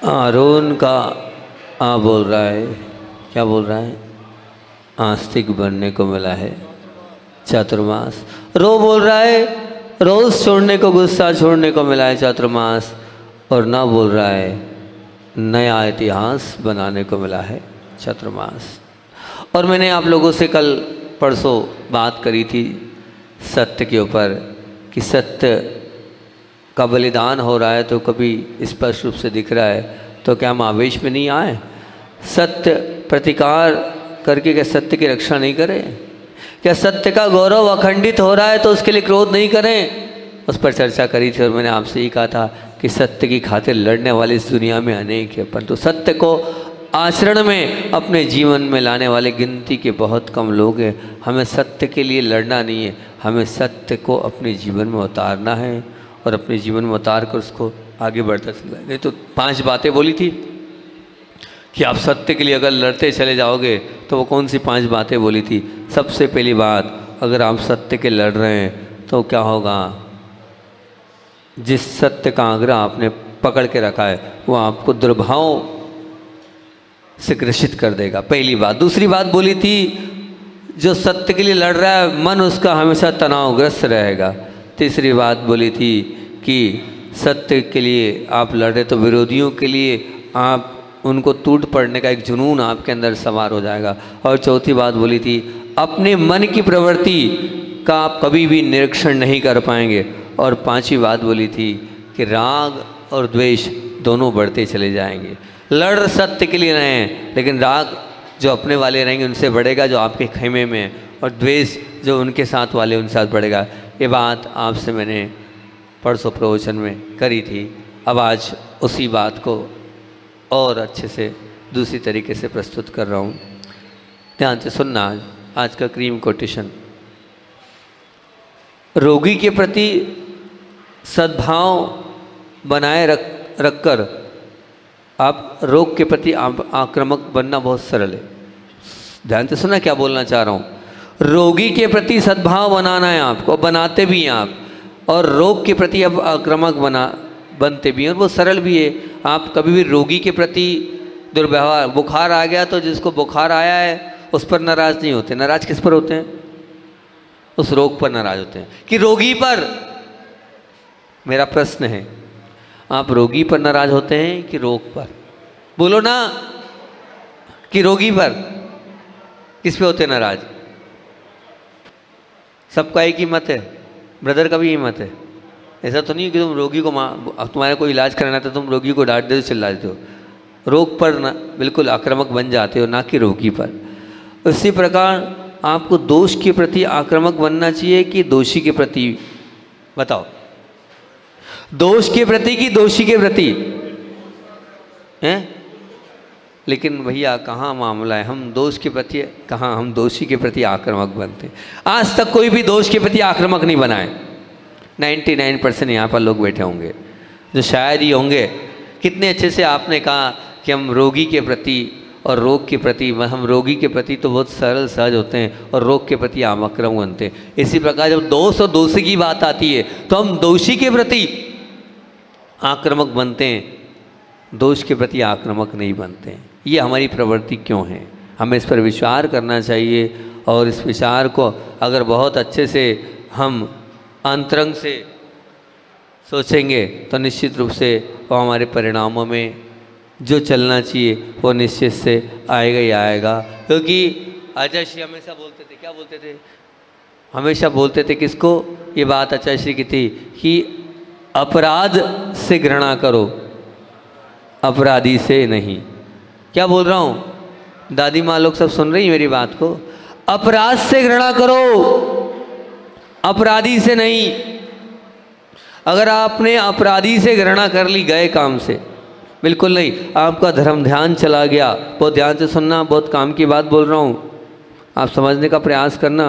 आरोन का बोल रहा है, क्या बोल रहा है? आस्तिक बनने को मिला है चातुर्मास। रो बोल रहा है रोज़ छोड़ने को, गुस्सा छोड़ने को मिला है चातुर्मास। और ना बोल रहा है नया इतिहास बनाने को मिला है चातुर्मास। और मैंने आप लोगों से कल परसों बात करी थी सत्य के ऊपर कि सत्य का बलिदान हो रहा है तो कभी स्पष्ट रूप से दिख रहा है, तो क्या हम आवेश में नहीं आए? सत्य प्रतिकार करके क्या सत्य की रक्षा नहीं करें? क्या सत्य का गौरव अखंडित हो रहा है तो उसके लिए क्रोध नहीं करें? उस पर चर्चा करी थी और मैंने आपसे ये कहा था कि सत्य की खातिर लड़ने वाले इस दुनिया में अनेक है, परंतु सत्य को आचरण में अपने जीवन में लाने वाले गिनती के बहुत कम लोग हैं। हमें सत्य के लिए लड़ना नहीं है, हमें सत्य को अपने जीवन में उतारना है और अपने जीवन में उतार कर उसको आगे बढ़ता चलना है। नहीं तो 5 बातें बोली थी कि आप सत्य के लिए अगर लड़ते चले जाओगे तो वो कौन सी 5 बातें बोली थी? सबसे पहली बात, अगर आप सत्य के लड़ रहे हैं तो क्या होगा? जिस सत्य का आग्रह आपने पकड़ के रखा है वो आपको दुर्भाव से ग्रसित कर देगा, पहली बात। दूसरी बात बोली थी, जो सत्य के लिए लड़ रहा है मन उसका हमेशा तनावग्रस्त रहेगा। तीसरी बात बोली थी कि सत्य के लिए आप लड़ रहे तो विरोधियों के लिए आप उनको टूट पड़ने का एक जुनून आपके अंदर सवार हो जाएगा। और चौथी बात बोली थी, अपने मन की प्रवृत्ति का आप कभी भी निरीक्षण नहीं कर पाएंगे। और 5वीं बात बोली थी कि राग और द्वेष दोनों बढ़ते चले जाएंगे। लड़ सत्य के लिए रहें, लेकिन राग जो अपने वाले रहेंगे उनसे बढ़ेगा जो आपके खेमे में है, और द्वेष जो उनके साथ वाले उनके साथ बढ़ेगा। ये बात आपसे मैंने परसों प्रवचन में करी थी। अब आज उसी बात को और अच्छे से दूसरी तरीके से प्रस्तुत कर रहा हूँ। ध्यान से सुनना। आज का क्रीम कोटेशन, रोगी के प्रति सद्भाव बनाए रखकर आप रोग के प्रति आक्रामक बनना बहुत सरल है। ध्यान से सुना क्या बोलना चाह रहा हूँ। रोगी के प्रति सद्भाव बनाना है आपको, बनाते भी हैं आप, और रोग के प्रति अब आक्रामक बनते भी हैं, और वो सरल भी है। आप कभी भी रोगी के प्रति दुर्व्यवहार, बुखार आ गया तो जिसको बुखार आया है उस पर नाराज़ नहीं होते। नाराज़ किस पर होते हैं? उस रोग पर नाराज़ होते हैं कि रोगी पर। मेरा प्रश्न है, आप रोगी पर नाराज़ होते हैं कि रोग पर? बोलो ना, कि रोगी पर? किस पे होते हैं नाराज़? सबका एक ही मत है, ब्रदर का भी यही मत है। ऐसा तो नहीं कि तुम रोगी को तुम्हारा कोई इलाज कराना था तुम रोगी को डांट देते हो, चिल्ला देते हो। रोग पर ना बिल्कुल आक्रामक बन जाते हो, ना कि रोगी पर। उसी प्रकार आपको दोष के प्रति आक्रामक बनना चाहिए कि दोषी के प्रति? बताओ, दोष के प्रति कि दोषी के प्रति? हैं? लेकिन भैया कहाँ मामला है, हम दोष के प्रति कहाँ, हम दोषी के प्रति आक्रामक बनते हैं। आज तक कोई भी दोष के प्रति आक्रामक नहीं बना है। 99% यहाँ पर लोग बैठे होंगे जो शायद ही होंगे। कितने अच्छे से आपने कहा कि हम रोगी के प्रति और रोग के प्रति, हम रोगी के प्रति तो बहुत सरल सहज होते हैं और रोग के प्रति आक्रामक बनते हैं। इसी प्रकार जब दोष और दोषी की बात आती है तो हम दोषी के प्रति आक्रामक बनते हैं, दोष के प्रति आक्रामक नहीं बनते हैं। ये हमारी प्रवृत्ति क्यों है? हमें इस पर विचार करना चाहिए, और इस विचार को अगर बहुत अच्छे से हम अंतरंग से सोचेंगे तो निश्चित रूप से वो हमारे परिणामों में जो चलना चाहिए वो निश्चित से आएगा ही आएगा। क्योंकि आचार्य श्री हमेशा बोलते थे, क्या बोलते थे? हमेशा बोलते थे किसको? ये बात आचार्य श्री की थी कि अपराध से घृणा करो, अपराधी से नहीं। क्या बोल रहा हूँ? दादी माँ लोग सब सुन रही हैं मेरी बात को? अपराध से घृणा करो, अपराधी से नहीं। अगर आपने अपराधी से घृणा कर ली गए काम से, बिल्कुल नहीं, आपका धर्म ध्यान चला गया। बहुत ध्यान से सुनना, बहुत काम की बात बोल रहा हूँ, आप समझने का प्रयास करना।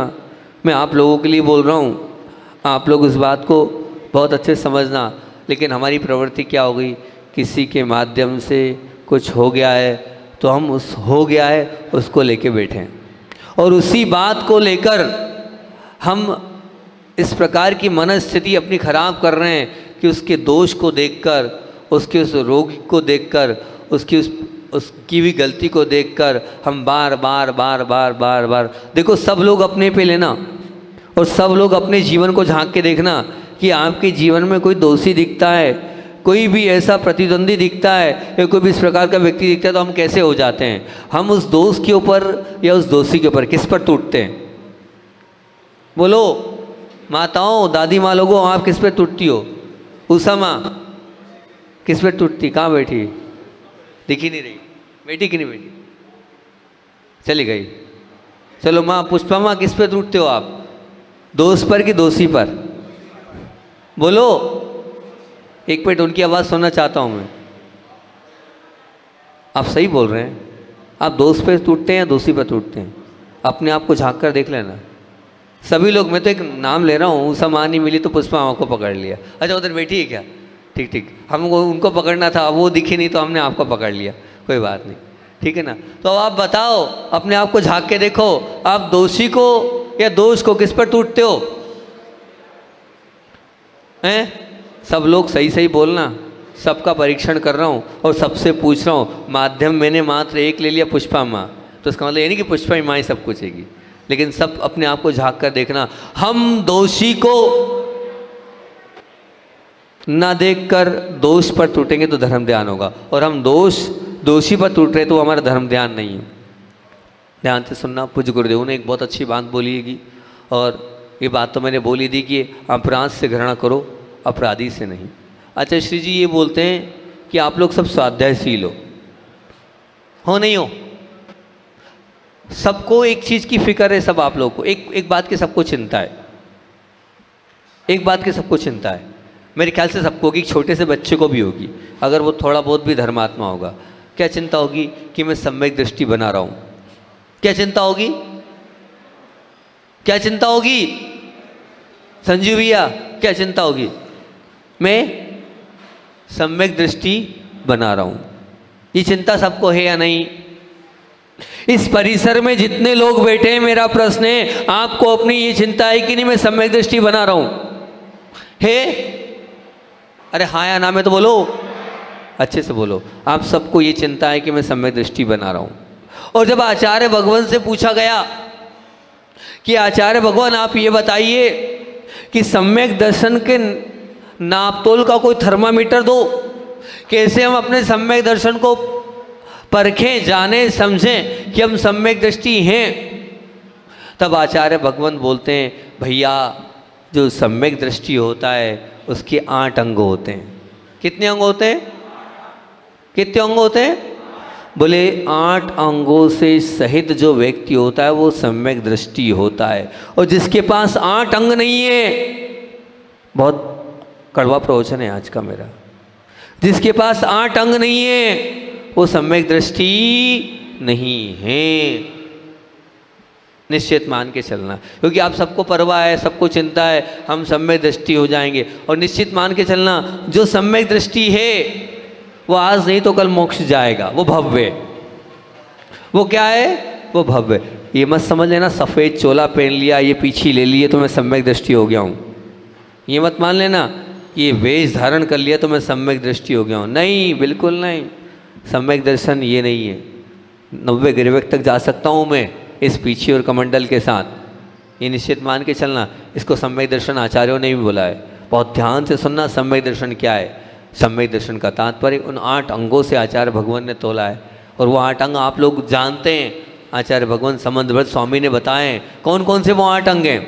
मैं आप लोगों के लिए बोल रहा हूँ, आप लोग इस बात को बहुत अच्छे से समझना। लेकिन हमारी प्रवृत्ति क्या हो गई? किसी के माध्यम से कुछ हो गया है तो हम उस हो गया है उसको लेके बैठे हैं, और उसी बात को लेकर हम इस प्रकार की मनस्थिति अपनी खराब कर रहे हैं कि उसके दोष को देखकर उसके उस रोगी को देखकर, उसकी भी गलती को देखकर हम बार बार बार बार बार बार, देखो सब लोग अपने पे लेना और सब लोग अपने जीवन को झांक के देखना कि आपके जीवन में कोई दोषी दिखता है, कोई भी ऐसा प्रतिद्वंदी दिखता है या कोई भी इस प्रकार का व्यक्ति दिखता है तो हम कैसे हो जाते हैं? हम उस दोष के ऊपर या उस दोषी के ऊपर किस पर टूटते हैं? बोलो माताओं, दादी माँ लोगों, आप किस पे टूटती हो? उषा माँ किस पे टूटती? कहाँ बैठी? दिखी नहीं रही, बैठी कि नहीं बैठी? चली गई। चलो माँ पुष्पा माँ, किस पे टूटते हो आप? दोष पर कि दोषी पर? बोलो, एक मिनट उनकी आवाज़ सुनना चाहता हूँ मैं। आप सही बोल रहे हैं। आप दोस्त पे टूटते हैं या दोषी पे टूटते हैं? अपने आप को झांक कर देख लेना। सभी लोग, मैं तो एक नाम ले रहा हूँ, उषा माँ नहीं मिली तो पुष्पा माँ को पकड़ लिया। अच्छा उधर बैठी है क्या? ठीक ठीक, हमको उनको पकड़ना था, वो दिखी नहीं तो हमने आपको पकड़ लिया, कोई बात नहीं, ठीक है ना। तो अब आप बताओ, अपने आप को झांक के देखो, आप दोषी को या दोष को किस पर टूटते हो? हैं? सब लोग सही सही बोलना, सबका परीक्षण कर रहा हूँ और सबसे पूछ रहा हूँ। माध्यम मैंने मात्र एक ले लिया, पुष्पा माँ, तो इसका मतलब ये नहीं कि पुष्पा माँ ही सब कुछ है, लेकिन सब अपने आप को झांक कर देखना। हम दोषी को ना देखकर दोष पर टूटेंगे तो धर्म ध्यान होगा, और हम दोषी पर टूट रहे तो हमारा धर्म ध्यान नहीं है। ध्यान से सुनना, पूज्य गुरुदेव ने एक बहुत अच्छी बात बोली है, और ये बात तो मैंने बोली थी कि अपराध से घृणा करो, अपराधी से नहीं। अच्छा श्री जी ये बोलते हैं कि आप लोग सब स्वाध्यायशील हो नहीं हो? सबको एक चीज़ की फिक्र है, सब आप लोग को एक बात की सबको चिंता है, एक बात की सबको चिंता है। मेरे ख्याल से सबको होगी, छोटे से बच्चे को भी होगी, अगर वो थोड़ा बहुत भी धर्मात्मा होगा। क्या चिंता होगी? कि मैं सम्यक दृष्टि बना रहा हूँ। क्या चिंता होगी? क्या चिंता होगी? संजीव भैया क्या चिंता होगी? मैं सम्यक दृष्टि बना रहा हूँ। ये चिंता सबको है या नहीं? इस परिसर में जितने लोग बैठे हैं, मेरा प्रश्न है, आपको अपनी ये चिंता है कि नहीं मैं सम्यक दृष्टि बना रहा हूँ? है? अरे हाँ या ना में तो बोलो, अच्छे से बोलो। आप सबको ये चिंता है कि मैं सम्यक दृष्टि बना रहा हूँ। और जब आचार्य भगवान से पूछा गया कि आचार्य भगवान आप ये बताइए कि सम्यक दर्शन के नापतोल का कोई थर्मामीटर दो, कैसे हम अपने सम्यक दर्शन को परखें, जाने समझें कि हम सम्यक दृष्टि हैं। तब आचार्य भगवान बोलते हैं, भैया जो सम्यक दृष्टि होता है उसके 8 अंग होते हैं। कितने अंग होते हैं? कितने अंग होते हैं? बोले 8 अंगों से सहित जो व्यक्ति होता है वो सम्यक दृष्टि होता है। और जिसके पास 8 अंग नहीं है, बहुत कड़वा प्रवचन है आज का मेरा, जिसके पास 8 अंग नहीं है वो सम्यक दृष्टि नहीं है। निश्चित मान के चलना, क्योंकि आप सबको परवाह है, सबको चिंता है हम सम्यक दृष्टि हो जाएंगे। और निश्चित मान के चलना, जो सम्यक दृष्टि है वो आज नहीं तो कल मोक्ष जाएगा, वो भव्य। वो क्या है? वो भव्य। ये मत समझ लेना सफ़ेद चोला पहन लिया, ये पीछे ले लिए तो मैं सम्यक दृष्टि हो गया हूँ। ये मत मान लेना ये वेश धारण कर लिया तो मैं सम्यक दृष्टि हो गया हूँ। नहीं, बिल्कुल नहीं। सम्यक दर्शन ये नहीं है। 90 गिरवेक तक जा सकता हूँ मैं इस पीछे और कमंडल के साथ। ये निश्चित मान के चलना, इसको सम्यक दर्शन आचार्यों ने भी बोला है। बहुत ध्यान से सुनना, सम्यक दर्शन क्या है। सम्यक दर्शन का तात्पर्य उन 8 अंगों से आचार्य भगवान ने तोला है, और वो 8 अंग आप लोग जानते हैं। आचार्य भगवान संबंधव्रत स्वामी ने बताए कौन कौन से वो 8 अंग हैं।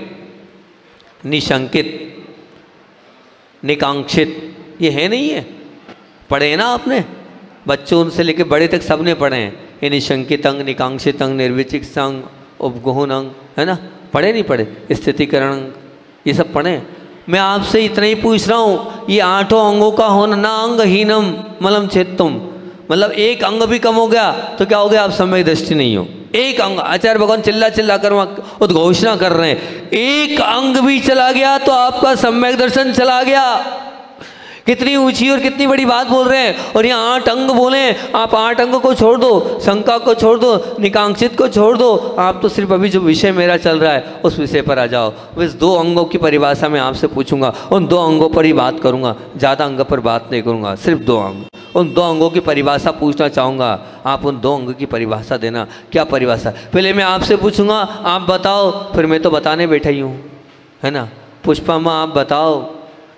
निशंकित, निकांक्षित, ये है नहीं है? पढ़े ना आपने, बच्चों उनसे लेके बड़े तक सबने पढ़े हैं। ये निशंकित अंग, निकांक्षित अंग, निर्विचिक अंग, उपगुहन अंग, है ना? पढ़े नहीं पढ़े? स्थितिकरण अंग, ये सब पढ़े। मैं आपसे इतना ही पूछ रहा हूँ, ये 8 अंगों का होना ना अंगहीनम मलम छेत्तुम, मतलब एक अंग भी कम हो गया तो क्या हो गया? आप सम्यक दृष्टि नहीं हो। एक अंग, आचार्य भगवान चिल्ला चिल्ला कर उद्घोषणा कर रहे हैं, एक अंग भी चला गया तो आपका सम्यक दर्शन चला गया। कितनी ऊंची और कितनी बड़ी बात बोल रहे हैं। और यहाँ 8 अंग बोले, आप 8 अंग को छोड़ दो, शंका को छोड़ दो, निकांक्षित को छोड़ दो, आप तो सिर्फ अभी जो विषय मेरा चल रहा है उस विषय पर आ जाओ। बस 2 अंगों की परिभाषा मैं आपसे पूछूंगा, उन 2 अंगों पर ही बात करूंगा, ज़्यादा अंग पर बात नहीं करूंगा, सिर्फ 2 अंग। उन 2 अंगों की परिभाषा पूछना चाहूँगा, आप उन 2 अंग की परिभाषा देना। क्या परिभाषा? पहले मैं आपसे पूछूंगा, आप बताओ, फिर मैं तो बताने बैठा ही हूँ, है ना। पुष्पा माँ आप बताओ,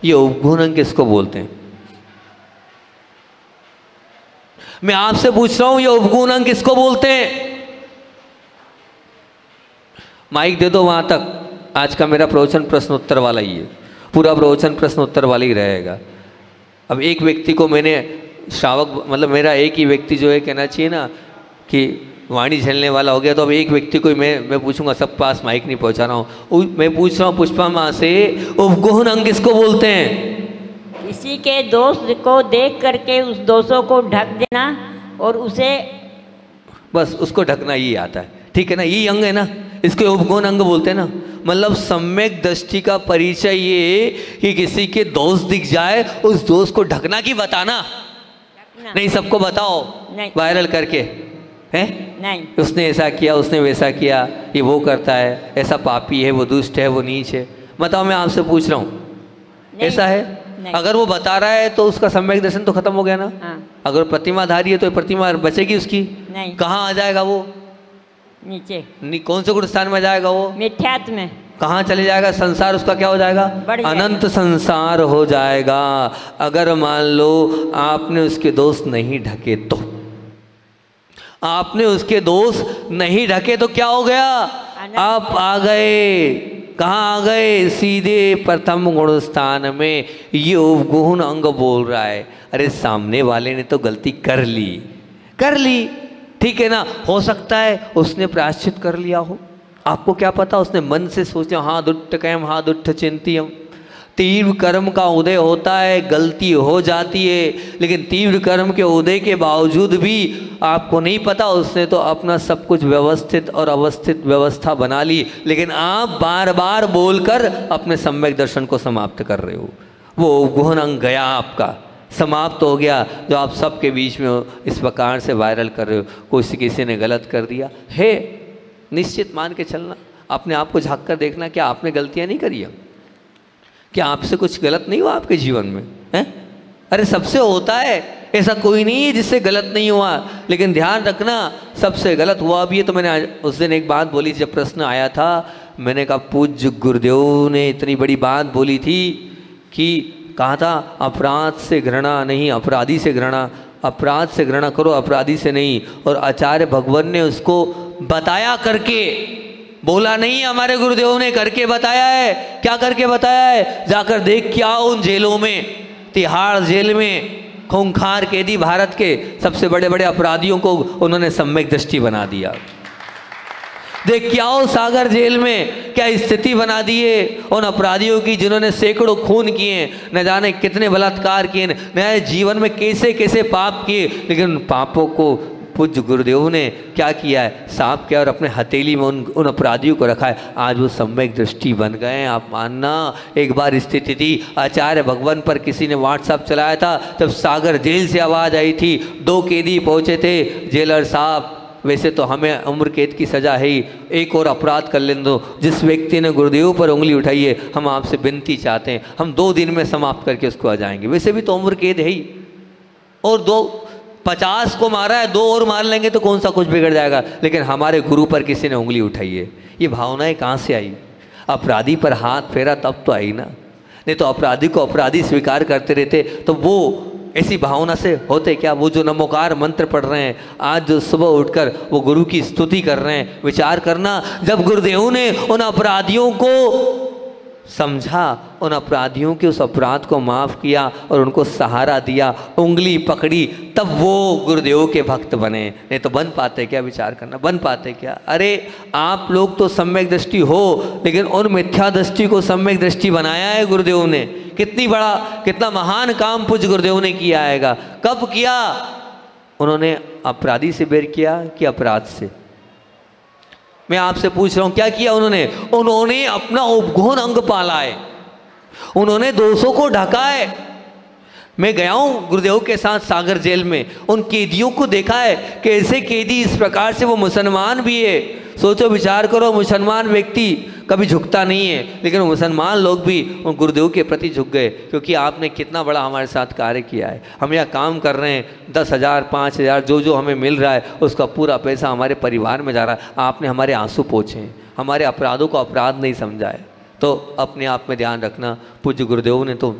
ये उपगुण अंग किसको बोलते हैं? मैं आपसे पूछ रहा हूं, ये उपगुण अंग किसको बोलते हैं? माइक दे दो वहां तक। आज का मेरा प्रवचन प्रश्न उत्तर वाला ही है, पूरा प्रवचन प्रश्न उत्तर वाला ही रहेगा। अब एक व्यक्ति को मैंने श्रावक, मतलब मेरा एक ही व्यक्ति जो है, कहना चाहिए ना कि वाणी झेलने वाला हो गया, तो अब एक व्यक्ति को मैं पूछूंगा, सब पास माइक नहीं पहुंचा रहा हूँ। मैं पूछ रहा हूँ पुष्पा माँ से, उपगुण अंग किसको बोलते हैं? किसी के दोष को देख करके उस दोषों को ढक देना और उसे, बस उसको ढकना ही आता है, ठीक है ना। यही अंग है ना, इसको उपगुण अंग बोलते हैं ना। मतलब सम्यक दृष्टि का परिचय ये कि किसी के दोष दिख जाए, उस दोष को ढकना कि बताना नहीं, सबको बताओ वायरल करके, है नहीं, उसने ऐसा किया, उसने वैसा किया, ये वो करता है, ऐसा पापी है, वो दुष्ट है, वो नीच है। बताओ, मैं आपसे पूछ रहा हूँ, ऐसा है? अगर वो बता रहा है तो उसका सम्यक दर्शन तो खत्म हो गया ना। हाँ। अगर प्रतिमाधारी है तो प्रतिमा बचेगी उसकी? नहीं। कहाँ आ जाएगा वो? नीचे। कौन से गुण स्थान में जाएगा वो? मिथ्यात्व में। कहाँ चले जाएगा? संसार उसका क्या हो जाएगा? अनंत संसार हो जाएगा। अगर मान लो आपने उसके दोष नहीं ढके तो, आपने उसके दोष नहीं ढके तो क्या हो गया? आप आ गए, कहाँ आ गए? सीधे प्रथम गुण स्थान में। ये उपगुण अंग बोल रहा है, अरे सामने वाले ने तो गलती कर ली, ठीक है ना। हो सकता है उसने प्रायश्चित कर लिया हो, आपको क्या पता, उसने मन से सोचा हाँ दुष्ट कैम हाँ दुष्ट चिंतियम। तीव्र कर्म का उदय होता है, गलती हो जाती है, लेकिन तीव्र कर्म के उदय के बावजूद भी आपको नहीं पता, उसने तो अपना सब कुछ व्यवस्थित और अवस्थित व्यवस्था बना ली, लेकिन आप बार बार बोलकर अपने सम्यक दर्शन को समाप्त कर रहे हो। वो गुण अंग गया, आपका समाप्त हो गया, जो आप सबके बीच में इस प्रकार से वायरल कर रहे हो। किसी ने गलत कर दिया है, निश्चित मान के चलना, अपने आप को झाँक कर देखना, क्या आपने गलतियाँ नहीं करी है? क्या आपसे कुछ गलत नहीं हुआ आपके जीवन में? हैं? अरे सबसे होता है, ऐसा कोई नहीं है जिससे गलत नहीं हुआ, लेकिन ध्यान रखना सबसे गलत हुआ भी है। तो मैंने उस दिन एक बात बोली, जब प्रश्न आया था, मैंने कहा पूज्य गुरुदेव ने इतनी बड़ी बात बोली थी कि कहा था अपराध से घृणा नहीं, अपराधी से घृणा, अपराध से घृणा करो, अपराधी से नहीं। और आचार्य भगवान ने उसको बताया करके, बोला नहीं, हमारे गुरुदेव ने करके बताया है। क्या करके बताया है? जाकर देख के आओ उन जेलों में, तिहाड़ जेल में खूंखार कैदी भारत के सबसे बड़े बड़े अपराधियों को उन्होंने सम्यक दृष्टि बना दिया। देख के आओ सागर जेल में क्या स्थिति बना दी है उन अपराधियों की, जिन्होंने सैकड़ों खून किए, न जाने कितने बलात्कार किए, न जाने जीवन में कैसे कैसे पाप किए, लेकिन पापों को पूज्य गुरुदेव ने क्या किया है? साफ किया और अपने हथेली में उन अपराधियों को रखा है। आज वो सम्यक दृष्टि बन गए हैं। आप मानना, एक बार स्थिति थी, आचार्य भगवान पर किसी ने व्हाट्सएप चलाया था, तब सागर जेल से आवाज़ आई थी, 2 कैदी पहुँचे थे, जेलर साहब वैसे तो हमें उम्र कैद की सज़ा है ही, एक और अपराध कर लेने दो। जिस व्यक्ति ने गुरुदेव पर उंगली उठाई है, हम आपसे विनती चाहते हैं, हम 2 दिन में समाप्त करके उसको आ जाएंगे। वैसे भी तो उम्र कैद है ही, और 50 को मारा है, 2 और मार लेंगे तो कौन सा कुछ बिगड़ जाएगा। लेकिन हमारे गुरु पर किसी ने उंगली उठाई है, ये भावनाएं कहाँ से आई? अपराधी पर हाथ फेरा तब तो आई ना, नहीं तो अपराधी को अपराधी स्वीकार करते रहते तो वो ऐसी भावना से होते क्या? वो जो नमोकार मंत्र पढ़ रहे हैं आज, जो सुबह उठकर वो गुरु की स्तुति कर रहे हैं, विचार करना, जब गुरुदेव ने उन अपराधियों को समझा, उन अपराधियों के उस अपराध को माफ़ किया और उनको सहारा दिया, उंगली पकड़ी, तब वो गुरुदेव के भक्त बने। नहीं तो बन पाते क्या? विचार करना, बन पाते क्या? अरे आप लोग तो सम्यक दृष्टि हो, लेकिन उन मिथ्या दृष्टि को सम्यक दृष्टि बनाया है गुरुदेव ने। कितना महान काम पूज्य गुरुदेव ने किया है। कब किया? उन्होंने अपराधी से बैर किया कि अपराध से? मैं आपसे पूछ रहा हूं, क्या किया उन्होंने अपना उपगुण अंग पाला है, उन्होंने दोषों को ढका है। मैं गया हूँ गुरुदेव के साथ सागर जेल में, उन कैदियों को देखा है कि ऐसे कैदी इस प्रकार से वो मुसलमान भी है। सोचो विचार करो, मुसलमान व्यक्ति कभी झुकता नहीं है, लेकिन मुसलमान लोग भी उन गुरुदेव के प्रति झुक गए, क्योंकि आपने कितना बड़ा हमारे साथ कार्य किया है। हम यहाँ काम कर रहे हैं, 10,000 5,000 जो हमें मिल रहा है उसका पूरा पैसा हमारे परिवार में जा रहा है। आपने हमारे आंसू पोंछे हैं, हमारे अपराधों को अपराध नहीं समझा है। तो अपने आप में ध्यान रखना, पूज्य गुरुदेव ने तो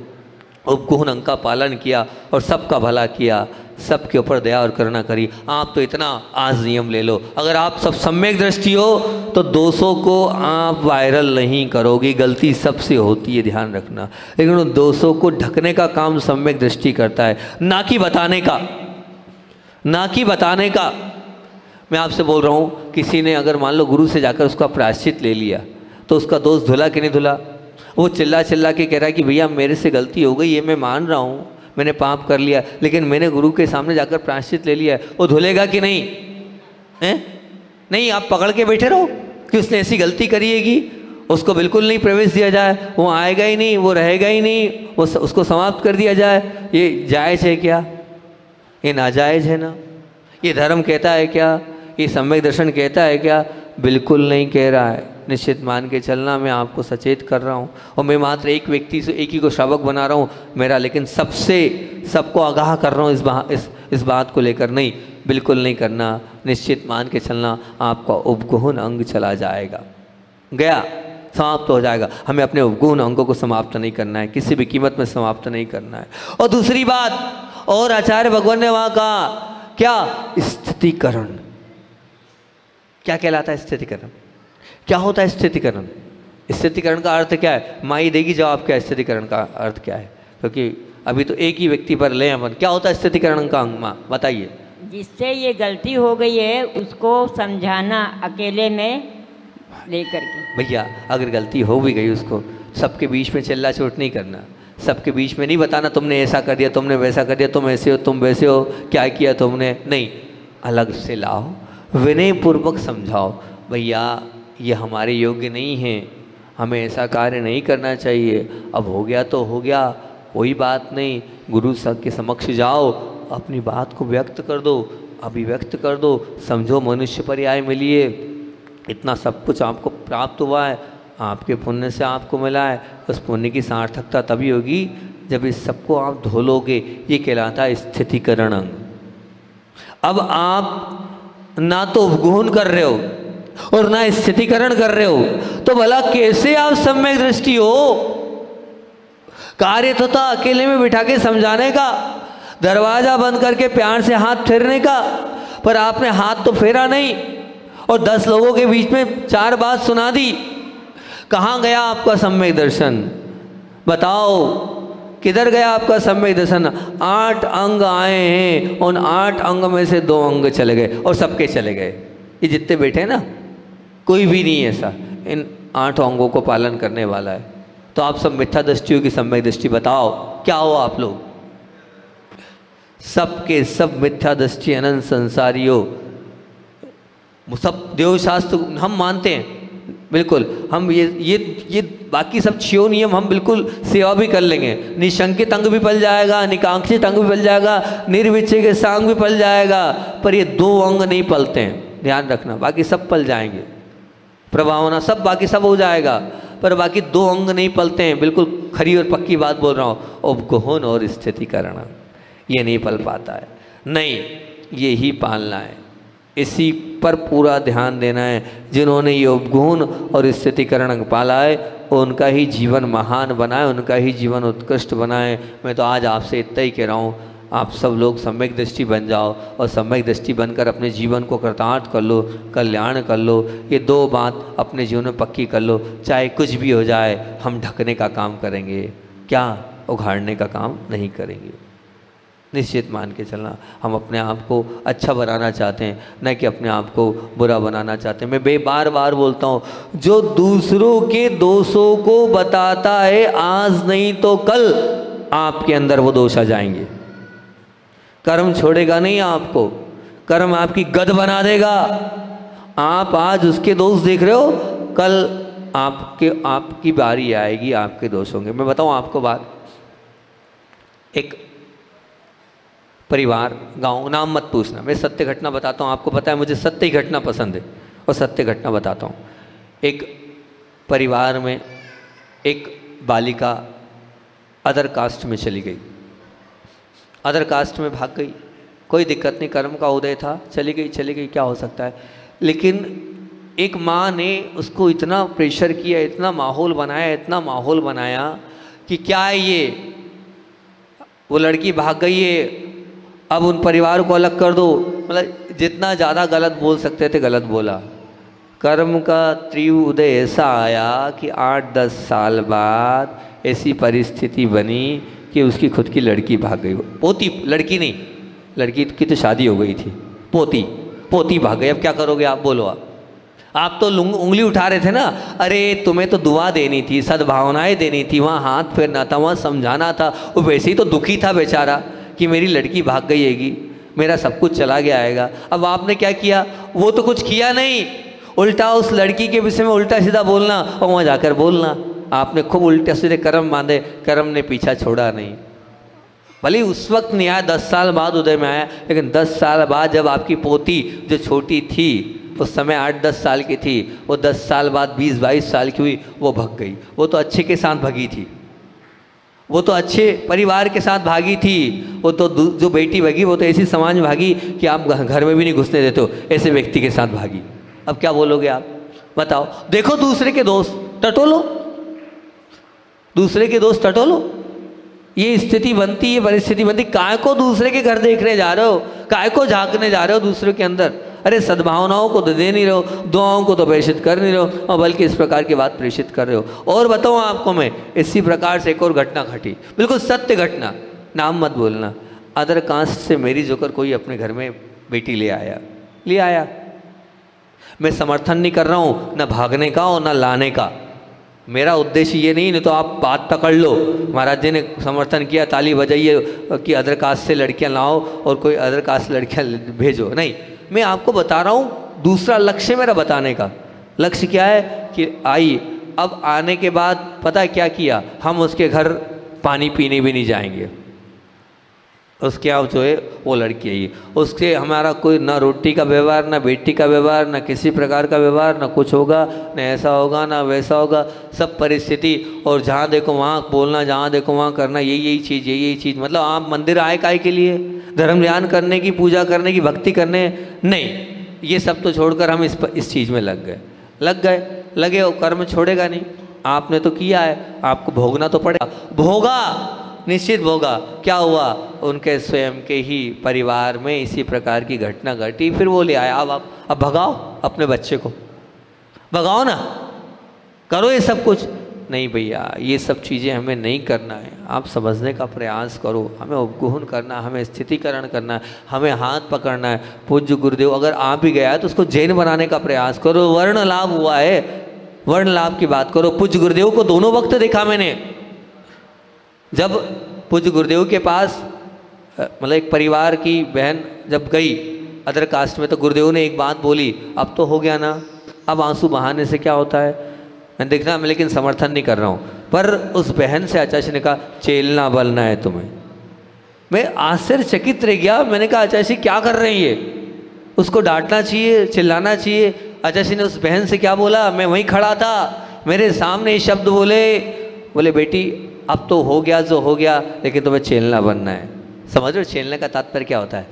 उपगुण अंग का पालन किया और सबका भला किया, सबके ऊपर दया और करुणा करी। आप तो इतना आज नियम ले लो, अगर आप सब सम्यक दृष्टि हो तो 200 को आप वायरल नहीं करोगे, गलती सबसे होती है, ध्यान रखना। लेकिन उन 200 को ढकने का काम सम्यक दृष्टि करता है, ना कि बताने का, ना कि बताने का। मैं आपसे बोल रहा हूँ, किसी ने अगर मान लो गुरु से जाकर उसका प्रायश्चित ले लिया तो उसका दोष धुला कि नहीं धुला? वो चिल्ला चिल्ला के कह रहा है कि भैया मेरे से गलती हो गई, ये मैं मान रहा हूँ, मैंने पाप कर लिया, लेकिन मैंने गुरु के सामने जाकर प्रायश्चित ले लिया है। वो धुलेगा कि नहीं? हैं? नहीं, आप पकड़ के बैठे रहो कि उसने ऐसी गलती करिएगी, उसको बिल्कुल नहीं प्रवेश दिया जाए, वो आएगा ही नहीं, वो रहेगा ही नहीं, वो उसको समाप्त कर दिया जाए। ये जायज़ है क्या? ये नाजायज़ है ना? ये धर्म कहता है क्या? ये सम्यक दर्शन कहता है क्या? बिल्कुल नहीं कह रहा है। निश्चित मान के चलना, मैं आपको सचेत कर रहा हूँ, और मैं मात्र एक व्यक्ति से एक ही को श्रावक बना रहा हूँ मेरा, लेकिन सबको आगाह कर रहा हूँ इस बात को लेकर। नहीं, बिल्कुल नहीं करना। निश्चित मान के चलना, आपका उपगुण अंग चला जाएगा, गया, समाप्त हो जाएगा। हमें अपने उपगुण अंगों को समाप्त नहीं करना है, किसी भी कीमत में समाप्त नहीं करना है। और दूसरी बात, और आचार्य भगवान ने वहाँ कहा क्या? स्थितिकरण। क्या कहलाता है स्थितिकरण? क्या होता है स्थितिकरण? स्थितिकरण का अर्थ क्या है? माई देगी जवाब, क्या स्थितिकरण का अर्थ क्या है, क्योंकि अभी तो एक ही व्यक्ति पर ले अपन। क्या होता है स्थितिकरण का अंग? माँ बताइए। जिससे ये गलती हो गई है उसको समझाना, अकेले में लेकर के। भैया अगर गलती हो भी गई, उसको सबके बीच में चिल्ला चोट नहीं करना, सबके बीच में नहीं बताना तुमने ऐसा कर दिया, तुमने वैसा कर दिया, तुम ऐसे हो, तुम वैसे हो, क्या किया तुमने, नहीं, अलग से लाओ, विनय पूर्वक समझाओ, भैया ये हमारे योग्य नहीं है, हमें ऐसा कार्य नहीं करना चाहिए, अब हो गया तो हो गया, कोई बात नहीं, गुरु सब के समक्ष जाओ, अपनी बात को व्यक्त कर दो, अभिव्यक्त कर दो, समझो मनुष्य पर्याय मिलिए, इतना सब कुछ आपको प्राप्त हुआ है, आपके पुण्य से आपको मिला है, उस पुण्य की सार्थकता तभी होगी जब इस सबको आप धो लोगे। ये कहलाता है स्थितिकरण अंग। अब आप ना तो उपगुण कर रहे हो और ना स्थितिकरण कर रहे हो, तो भला कैसे आप सम्यक दृष्टि हो? कार्य तो था अकेले में बिठा के समझाने का, दरवाजा बंद करके प्यार से हाथ फेरने का, पर आपने हाथ तो फेरा नहीं और 10 लोगों के बीच में 4 बात सुना दी। कहाँ गया आपका सम्यक दर्शन? बताओ किधर गया आपका सम्यक दर्शन? 8 अंग आए हैं, उन 8 अंग में से 2 अंग चले गए और सबके चले गए। ये जितने बैठे हैं ना, कोई भी नहीं ऐसा इन 8 अंगों को पालन करने वाला है। तो आप सब मिथ्या दृष्टियों की सम्यक दृष्टि बताओ, क्या हो आप लोग? सबके सब मिथ्या दृष्टि अनंत संसारियों, सब देव शास्त्र हम मानते हैं, बिल्कुल हम ये बाकी सब 6 नियम हम बिल्कुल सेवा भी कर लेंगे। निशंकित अंग भी पल जाएगा, निकांक्षित अंग भी पल जाएगा, निर्विचय के सांग भी पल जाएगा, पर ये 2 अंग नहीं पलते हैं, ध्यान रखना। बाकी सब पल जाएंगे, प्रभावना सब बाकी सब हो जाएगा, पर बाकी 2 अंग नहीं पलते हैं। बिल्कुल खरी और पक्की बात बोल रहा हूँ। उपगुण और स्थितिकरण ये नहीं पल पाता है, नहीं, ये ही पालना है, इसी पर पूरा ध्यान देना है। जिन्होंने ये उपगुण और स्थितिकरण पाला है उनका ही जीवन महान बनाए, उनका ही जीवन उत्कृष्ट बनाए। मैं तो आज आपसे इतना ही कह रहा हूँ, आप सब लोग सम्यक दृष्टि बन जाओ और सम्यक दृष्टि बनकर अपने जीवन को कृतार्थ कर लो, कल्याण कर लो। ये 2 बात अपने जीवन में पक्की कर लो, चाहे कुछ भी हो जाए, हम ढकने का काम करेंगे, क्या उघाड़ने का काम नहीं करेंगे। निश्चित मान के चलना, हम अपने आप को अच्छा बनाना चाहते हैं, न कि अपने आप को बुरा बनाना चाहते हैं। मैं बार बार बोलता हूँ, जो दूसरों के दोषों को बताता है, आज नहीं तो कल आपके अंदर वो दोष आ जाएंगे। कर्म छोड़ेगा नहीं आपको, कर्म आपकी गद बना देगा। आप आज उसके दोष देख रहे हो, कल आपकी बारी आएगी, आपके दोष होंगे। मैं बताऊँ आपको बात, एक परिवार, गांव, नाम मत पूछना, मैं सत्य घटना बताता हूँ, आपको पता है मुझे सत्य ही घटना पसंद है और सत्य घटना बताता हूँ। एक परिवार में एक बालिका अदर कास्ट में चली गई, अदर कास्ट में भाग गई, कोई दिक्कत नहीं, कर्म का उदय था, चली गई, क्या हो सकता है। लेकिन एक माँ ने उसको इतना प्रेशर किया, इतना माहौल बनाया कि क्या है ये, वो लड़की भाग गई है, अब उन परिवार को अलग कर दो, मतलब जितना ज़्यादा गलत बोल सकते थे गलत बोला। कर्म का तीव्र उदय ऐसा आया कि 8-10 साल बाद ऐसी परिस्थिति बनी कि उसकी खुद की लड़की भाग गई, पोती, लड़की नहीं, लड़की की तो शादी हो गई थी, पोती भाग गई। अब क्या करोगे आप, बोलो आप तो उंगली उठा रहे थे ना, अरे तुम्हें तो दुआ देनी थी, सद्भावनाएं देनी थी, वहाँ हाथ फेरना था, वहाँ समझाना था। वो वैसे ही तो दुखी था बेचारा कि मेरी लड़की भाग गई हैगी, मेरा सब कुछ चला गया आएगा। अब आपने क्या किया, वो तो कुछ किया नहीं, उल्टा उस लड़की के विषय में उल्टा सीधा बोलना और वहाँ जाकर बोलना। आपने खूब उल्टे सीधे कर्म बांधे, कर्म ने पीछा छोड़ा नहीं। भले उस वक्त नहीं आया, 10 साल बाद उदय में आया, लेकिन 10 साल बाद जब आपकी पोती जो छोटी थी, उस समय 8-10 साल की थी, वो 10 साल बाद 20-22 साल की हुई, वो भग गई। वो तो अच्छे के साथ भगी थी, वो तो अच्छे परिवार के साथ भागी थी, वो तो जो बेटी भगी वो तो ऐसी समाज में भागी कि आप घर में भी नहीं घुसने देते हो, ऐसे व्यक्ति के साथ भागी। अब क्या बोलोगे आप, बताओ। देखो दूसरे के दोस्त टटोलो, दूसरे के दोस्त टटोलो, ये स्थिति बनती है, परिस्थिति बनती। काय को दूसरे के घर देखने जा रहे हो, काय को झांकने जा रहे हो दूसरे के अंदर। अरे सद्भावनाओं को तो दे नहीं रहे हो, दुआओं को तो प्रेषित कर नहीं रहे हो, और बल्कि इस प्रकार की बात प्रेषित कर रहे हो। और बताऊँ आपको मैं, इसी प्रकार से एक और घटना घटी, बिल्कुल सत्य घटना, नाम मत बोलना। अदर कास्ट से मैरिज होकर कोई अपने घर में बेटी ले आया। मैं समर्थन नहीं कर रहा हूँ न भागने का और न लाने का, मेरा उद्देश्य ये नहीं तो आप बात पकड़ लो, महाराज जी ने समर्थन किया, ताली बजाइए कि अदर कास्ट से लड़कियां लाओ और कोई अदर कास्ट से लड़कियां भेजो, नहीं। मैं आपको बता रहा हूँ दूसरा लक्ष्य, मेरा बताने का लक्ष्य क्या है कि आई, अब आने के बाद पता है क्या किया, हम उसके घर पानी पीने भी नहीं जाएंगे। उसके यहाँ जो है वो लड़की आई, उसके हमारा कोई ना रोटी का व्यवहार, ना बेटी का व्यवहार, ना किसी प्रकार का व्यवहार, ना कुछ होगा, ना ऐसा होगा ना वैसा होगा, सब परिस्थिति। और जहाँ देखो वहाँ बोलना, जहाँ देखो वहाँ करना, यही चीज़। मतलब आप मंदिर आए काहे के लिए, धर्म ध्यान करने की, पूजा करने की, भक्ति करने, नहीं, ये सब तो छोड़कर हम इस चीज़ में लगे हो। कर्म छोड़ेगा नहीं, आपने तो किया है, आपको भोगना तो पड़ेगा, भोगा, निश्चित भोगा। क्या हुआ, उनके स्वयं के ही परिवार में इसी प्रकार की घटना घटी, फिर वो ले आया। अब भगाओ अपने बच्चे को, भगाओ ना, करो ये सब कुछ। नहीं भैया, ये सब चीज़ें हमें नहीं करना है, आप समझने का प्रयास करो, हमें उपगुहन करना, हमें स्थितिकरण करना है, हमें हाथ पकड़ना है। पूज्य गुरुदेव अगर आप ही गया है तो उसको जैन बनाने का प्रयास करो। वर्ण लाभ हुआ है, वर्ण लाभ की बात करो। पूज्य गुरुदेव को दोनों वक्त देखा मैंने, जब पूज्य गुरुदेव के पास मतलब एक परिवार की बहन जब गई अदर कास्ट में, तो गुरुदेव ने एक बात बोली, अब तो हो गया ना, अब आंसू बहाने से क्या होता है, मैं देखना, मैं लेकिन समर्थन नहीं कर रहा हूँ। पर उस बहन से आचार्य ने कहा चेलना बलना है तुम्हें। मैं आश्चर्यचकित रह गया, मैंने कहा आचार्य क्या कर रहे हैं ये, उसको डांटना चाहिए, चिल्लाना चाहिए। आचार्य ने उस बहन से क्या बोला, मैं वहीं खड़ा था, मेरे सामने ये शब्द बोले बेटी अब तो हो गया जो हो गया, लेकिन तुम्हें चेलना बनना है। समझ रहे हो चेलने का तात्पर्य क्या होता है,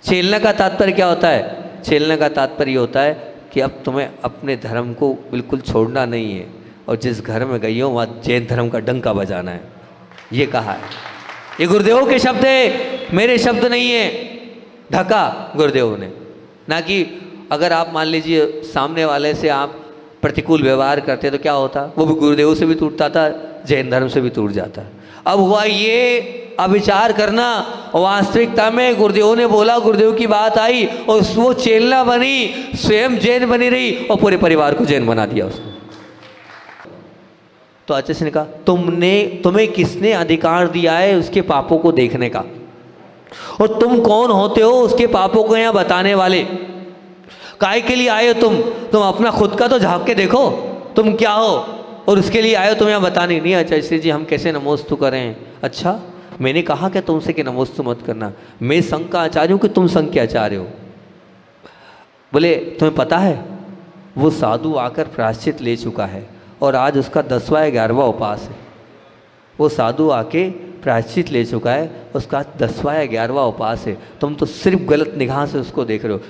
चेलने का तात्पर्य क्या होता है, चेलने का तात्पर्य होता है कि अब तुम्हें अपने धर्म को बिल्कुल छोड़ना नहीं है, और जिस घर में गई हो वहाँ जैन धर्म का डंका बजाना है, ये कहा है। ये गुरुदेव के शब्द है, मेरे शब्द नहीं है, ढका गुरुदेव ने। ना कि अगर आप मान लीजिए सामने वाले से आप प्रतिकूल व्यवहार करते तो क्या होता, वो भी गुरुदेव से भी टूटता था, जैन धर्म से भी टूट जाता। अब हुआ ये अविचार करना, और वास्तविकता में गुरुदेव ने बोला, गुरुदेव की बात आई और वो चेलना बनी, स्वयं जैन बनी रही और पूरे परिवार को जैन बना दिया उसने। तो आचार्य ने कहा तुम्हें किसने अधिकार दिया है उसके पापों को देखने का, और तुम कौन होते हो उसके पापों को यहाँ बताने वाले, काहे के लिए आए हो तुम अपना खुद का तो झांक के देखो तुम क्या हो, और उसके लिए आए हो तुम यहाँ बताने। नहीं आचार्य जी हम कैसे नमोस्तु करें, अच्छा मैंने कहा कि तुमसे कि नमोस्तु मत करना, मैं संघ का आचार्य हूँ कि तुम संघ के आचार्य हो? बोले तुम्हें पता है वो साधु आकर प्रायश्चित ले चुका है और आज उसका 10वां या 11वां उपवास है। वो साधु आके प्रायश्चित ले चुका है, उसका 10वां या 11वां उपवास है। तुम तो सिर्फ गलत निगाह से उसको देख रहे हो।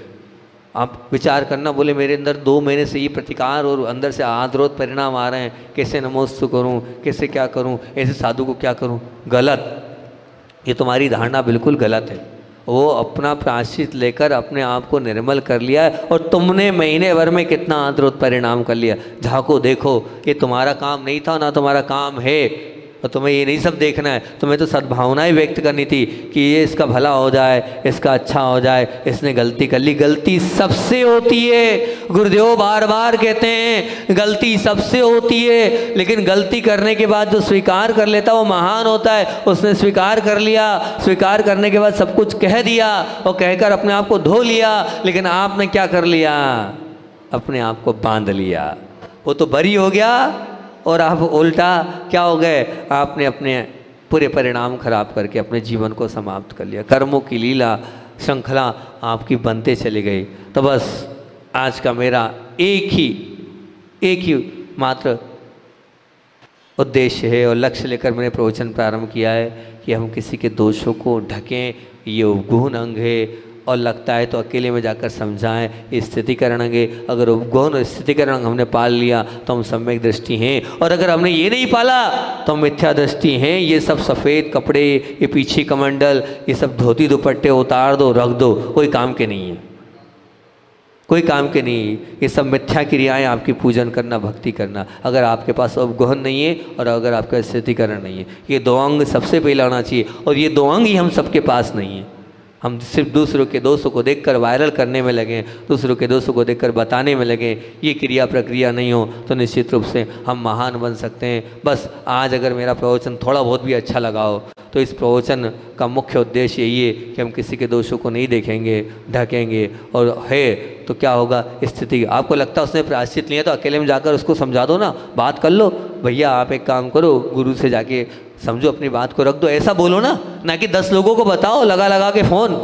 आप विचार करना। बोले मेरे अंदर 2 महीने से ये प्रतिकार और अंदर से आद्रोत परिणाम आ रहे हैं, कैसे नमोस्तु करूं, कैसे क्या करूं, ऐसे साधु को क्या करूं? गलत। ये तुम्हारी धारणा बिल्कुल गलत है। वो अपना प्रायश्चित लेकर अपने आप को निर्मल कर लिया है और तुमने महीने भर में कितना आद्रोत परिणाम कर लिया। झाँको देखो, ये तुम्हारा काम नहीं था ना तुम्हारा काम है। और तुम्हें ये नहीं सब देखना है, तुम्हें तो सद्भावनाएं व्यक्त करनी थी कि ये इसका भला हो जाए, इसका अच्छा हो जाए, इसने गलती कर ली। गलती सबसे होती है, गुरुदेव बार बार कहते हैं गलती सबसे होती है, लेकिन गलती करने के बाद जो स्वीकार कर लेता वो महान होता है। उसने स्वीकार कर लिया, स्वीकार करने के बाद सब कुछ कह दिया और कहकर अपने आप को धो लिया, लेकिन आपने क्या कर लिया? अपने आप को बांध लिया। वो तो बरी हो गया और आप उल्टा क्या हो गए? आपने अपने पूरे परिणाम खराब करके अपने जीवन को समाप्त कर लिया। कर्मों की लीला श्रृंखला आपकी बनते चली गई। तो बस आज का मेरा एक ही मात्र उद्देश्य है और लक्ष्य लेकर मैंने प्रवचन प्रारंभ किया है कि हम किसी के दोषों को ढकें। ये उपगुण अंग है और लगता है तो अकेले में जाकर समझाएं, ये स्थितिकरण अंग है। अगर उपगुण और स्थितिकरण अंग हमने पाल लिया तो हम सम्यक दृष्टि हैं, और अगर हमने ये नहीं पाला तो हम मिथ्या दृष्टि हैं। ये सब सफ़ेद कपड़े, ये पीछे कमंडल, ये सब धोती दुपट्टे उतार दो, रख दो, कोई काम के नहीं है, कोई काम के नहीं। ये सब मिथ्या क्रियाएं आपकी पूजन करना, भक्ति करना। अगर आपके पास उपगुण नहीं है और अगर आपका स्थितिकरण नहीं है, ये 2 अंग सबसे पहले आना चाहिए। और ये 2 अंग ही हम सबके पास नहीं है। हम सिर्फ दूसरों के दोषों को देखकर वायरल करने में लगें, दूसरों के दोषों को देखकर बताने में लगें, ये क्रिया प्रक्रिया नहीं हो तो निश्चित रूप से हम महान बन सकते हैं। बस आज अगर मेरा प्रवचन थोड़ा बहुत भी अच्छा लगा हो तो इस प्रवचन का मुख्य उद्देश्य यही है कि हम किसी के दोषों को नहीं देखेंगे, ढकेंगे। और है तो क्या होगा स्थिति? आपको लगता है उसने प्रायश्चित लिया तो अकेले में जाकर उसको समझा दो ना, बात कर लो। भैया आप एक काम करो, गुरु से जाके समझो, अपनी बात को रख दो, ऐसा बोलो ना कि 10 लोगों को बताओ लगा के फ़ोन,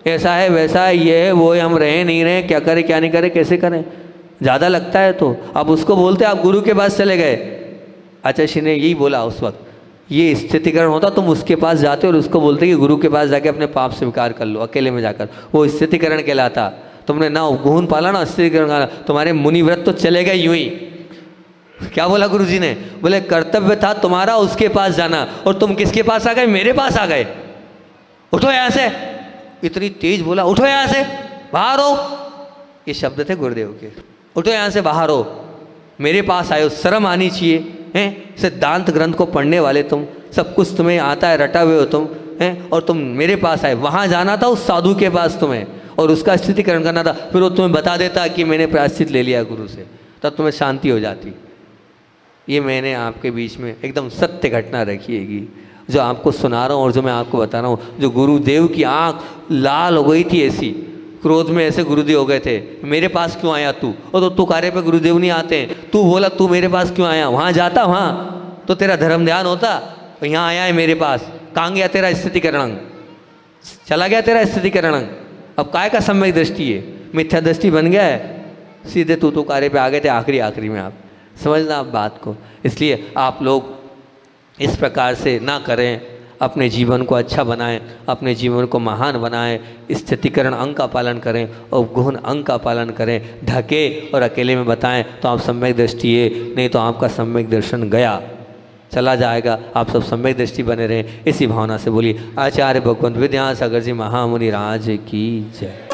ऐसा है वैसा है, ये है वो है, हम रहे नहीं रहे, क्या करें क्या नहीं करें, कैसे करें। ज़्यादा लगता है तो आप उसको बोलते आप गुरु के पास चले गए। आचार्य श्री ने यही बोला उस वक्त, ये स्थितिकरण होता तुम उसके पास जाते और उसको बोलते कि गुरु के पास जाके अपने पाप स्वीकार कर लो अकेले में जाकर, वो स्थितिकरण कहलाता। तुमने ना उपगुण पाला ना स्थितिकरण पाला, तुम्हारे मुनि व्रत तो चले गए यूं ही। क्या बोला गुरुजी ने? बोले कर्तव्य था तुम्हारा उसके पास जाना और तुम किसके पास आ गए? मेरे पास आ गए। उठो यहाँ से, इतनी तेज बोला, उठो यहाँ से बाहर हो। ये शब्द थे गुरुदेव के, उठो यहाँ से बाहर हो, मेरे पास आए हो। शर्म आनी चाहिए हैं? सिद्धांत ग्रंथ को पढ़ने वाले तुम, सब कुछ तुम्हें आता है, रटा हुए हो तुम हैं, और तुम मेरे पास आए। वहाँ जाना था उस साधु के पास तुम्हें और उसका स्थितिकरण करना था। फिर वो तुम्हें बता देता कि मैंने प्रायश्चित ले लिया गुरु से, तब तुम्हें शांति हो जाती। ये मैंने आपके बीच में एकदम सत्य घटना रखिएगी जो आपको सुना रहा हूँ और जो मैं आपको बता रहा हूँ। जो गुरुदेव की आंख लाल हो गई थी, ऐसी क्रोध में ऐसे गुरुदेव हो गए थे, मेरे पास क्यों आया तू? और तो तू कार्य पे गुरुदेव नहीं आते हैं, तू बोला तू मेरे पास क्यों आया? वहाँ जाता, वहाँ तो तेरा धर्म ध्यान होता। यहाँ आया है मेरे पास, कहाँ गया तेरा स्थितिकरण अंग? चला गया तेरा स्थितिकरण अंग। अब काय का सम्यक दृष्टि है? मिथ्या दृष्टि बन गया है। सीधे तू कार्य पे आ गए थे आखिरी में। आप समझना आप बात को। इसलिए आप लोग इस प्रकार से ना करें, अपने जीवन को अच्छा बनाएं, अपने जीवन को महान बनाएं। स्थितिकरण अंग का पालन करें और गुण अंग का पालन करें। ढके और अकेले में बताएं तो आप सम्यक दृष्टि है, नहीं तो आपका सम्यक दर्शन गया, चला जाएगा। आप सब सम्यक दृष्टि बने रहें, इसी भावना से बोलिए आचार्य भगवंत विद्यासागर जी महामुनि राज की जय।